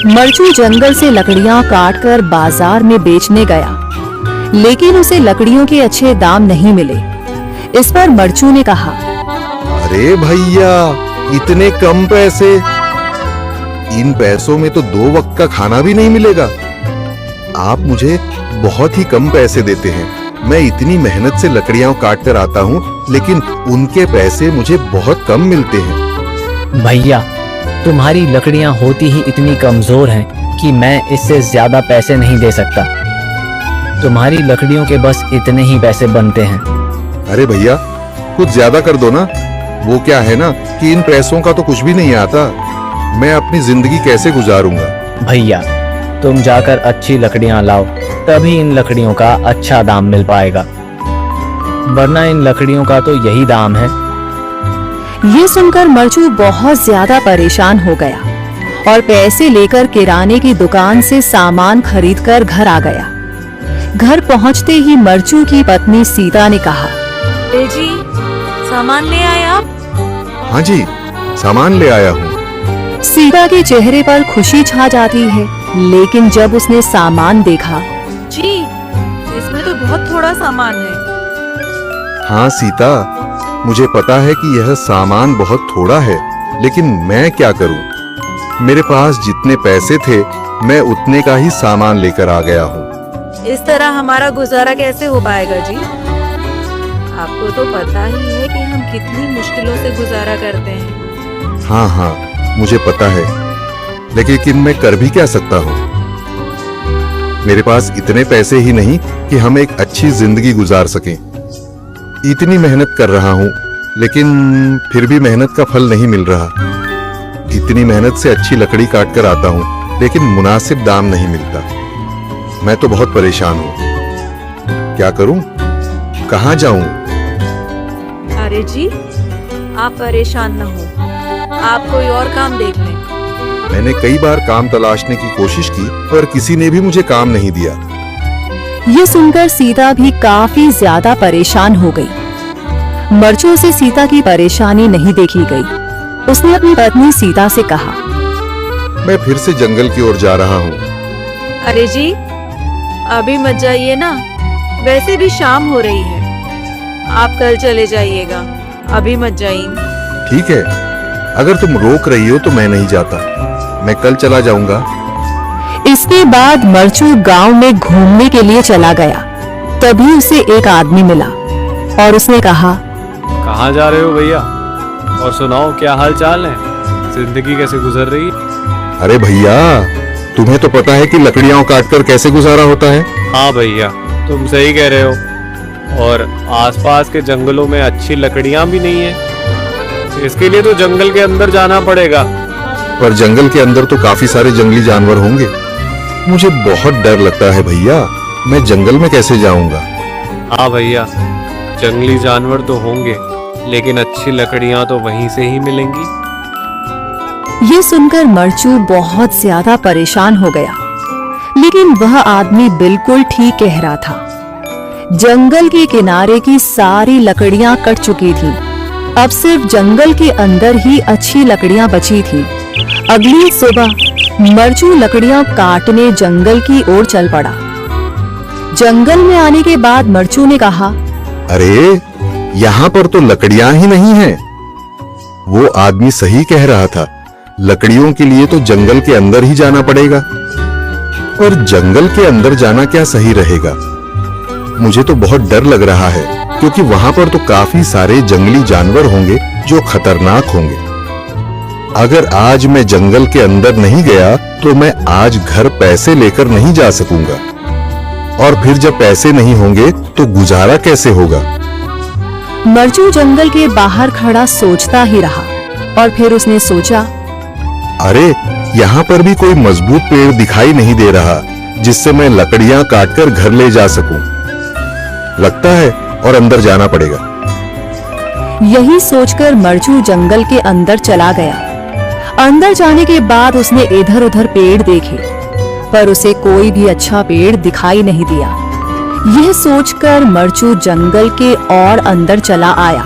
मरचू जंगल से लकड़ियां काटकर बाजार में बेचने गया, लेकिन उसे लकड़ियों के अच्छे दाम नहीं मिले। इस पर मरचू ने कहा, अरे भैया, इतने कम पैसे, इन पैसों में तो 2 वक्त का खाना भी नहीं मिलेगा। आप मुझे बहुत ही कम पैसे देते हैं। मैं इतनी मेहनत से लकड़ियां काट कर आता हूँ, लेकिन उनके पैसे मुझे बहुत कम मिलते हैं। भैया, तुम्हारी लकड़ियां होती ही इतनी कमजोर हैं कि मैं इससे ज्यादा पैसे नहीं दे सकता। तुम्हारी लकड़ियों के बस इतने ही पैसे बनते हैं। अरे भैया, कुछ ज्यादा कर दो ना। वो क्या है ना कि इन पैसों का तो कुछ भी नहीं आता। मैं अपनी जिंदगी कैसे गुजारूंगा? भैया, तुम जाकर अच्छी लकड़ियां लाओ, तभी इन लकड़ियों का अच्छा दाम मिल पाएगा, वरना इन लकड़ियों का तो यही दाम है। ये सुनकर मरचू बहुत ज्यादा परेशान हो गया और पैसे लेकर किराने की दुकान से सामान खरीदकर घर आ गया। घर पहुंचते ही मरचू की पत्नी सीता ने कहा, जी, सामान ले आए आप? हाँ जी, सामान ले आया हूँ। सीता के चेहरे पर खुशी छा जाती है, लेकिन जब उसने सामान देखा, जी, इसमें तो बहुत थोड़ा सामान है। हाँ सीता, मुझे पता है कि यह सामान बहुत थोड़ा है, लेकिन मैं क्या करूं? मेरे पास जितने पैसे थे, मैं उतने का ही सामान लेकर आ गया हूँ। इस तरह हमारा गुजारा कैसे हो पाएगा जी? आपको तो पता ही है कि हम कितनी मुश्किलों से गुजारा करते हैं। हाँ हाँ, मुझे पता है, लेकिन मैं कर भी क्या सकता हूँ? मेरे पास इतने पैसे ही नहीं कि हम एक अच्छी जिंदगी गुजार सकें। इतनी मेहनत कर रहा हूँ, लेकिन फिर भी मेहनत का फल नहीं मिल रहा। इतनी मेहनत से अच्छी लकड़ी काट कर आता हूँ, लेकिन मुनासिब दाम नहीं मिलता। मैं तो बहुत परेशान हूँ। क्या करूँ? कहाँ जाऊँ? अरे जी, आप परेशान न हो, आप कोई और काम देख लें। मैंने कई बार काम तलाशने की कोशिश की, पर किसी ने भी मुझे काम नहीं दिया। ये सुनकर सीता भी काफी ज्यादा परेशान हो गई। मरचू से सीता की परेशानी नहीं देखी गई। उसने अपनी पत्नी सीता से कहा, मैं फिर से जंगल की ओर जा रहा हूँ। अरे जी, अभी मत जाइए ना, वैसे भी शाम हो रही है। आप कल चले जाइएगा, अभी मत जाइए। ठीक है, अगर तुम रोक रही हो तो मैं नहीं जाता। मैं कल चला जाऊंगा। इसके बाद मरचू गांव में घूमने के लिए चला गया। तभी उसे एक आदमी मिला और उसने कहा, कहाँ जा रहे हो भैया? और सुनाओ, क्या हाल चाल है? जिंदगी कैसे गुजर रही है? अरे भैया, तुम्हें तो पता है कि लकड़ियां काटकर कैसे गुजारा होता है। हाँ भैया, तुम सही कह रहे हो। और आसपास के जंगलों में अच्छी लकड़ियां भी नहीं है। इसके लिए तो जंगल के अंदर जाना पड़ेगा। पर जंगल के अंदर तो काफी सारे जंगली जानवर होंगे। मुझे बहुत डर लगता है भैया, मैं जंगल में कैसे जाऊंगा? हाँ भैया, जंगली जानवर तो होंगे, लेकिन अच्छी लकड़ियां तो वहीं से ही मिलेंगी। ये सुनकर मरचू बहुत ज्यादा परेशान हो गया, लेकिन वह आदमी बिल्कुल ठीक कह रहा था। जंगल के किनारे की सारी लकड़ियां कट चुकी थी। अब सिर्फ जंगल के अंदर ही अच्छी लकड़ियां बची थी। अगली सुबह मरचू लकड़ियां काटने जंगल की ओर चल पड़ा। जंगल में आने के बाद मरचू ने कहा, अरे, यहाँ पर तो लकड़ियां ही नहीं हैं। वो आदमी सही कह रहा था, लकड़ियों के लिए तो जंगल के अंदर ही जाना पड़ेगा। और जंगल के अंदर जाना क्या सही रहेगा? मुझे तो बहुत डर लग रहा है, क्योंकि वहां पर तो काफी सारे जंगली जानवर होंगे जो खतरनाक होंगे। अगर आज मैं जंगल के अंदर नहीं गया तो मैं आज घर पैसे लेकर नहीं जा सकूंगा, और फिर जब पैसे नहीं होंगे तो गुजारा कैसे होगा? मरचू जंगल के बाहर खड़ा सोचता ही रहा और फिर उसने सोचा, अरे, यहाँ पर भी कोई मजबूत पेड़ दिखाई नहीं दे रहा जिससे मैं लकड़ियां काटकर घर ले जा सकूं। लगता है और अंदर जाना पड़ेगा। यही सोचकर मरचू जंगल के अंदर चला गया। अंदर जाने के बाद उसने इधर उधर पेड़ देखे, पर उसे कोई भी अच्छा पेड़ दिखाई नहीं दिया। यह सोचकर मरचू जंगल के और अंदर चला आया।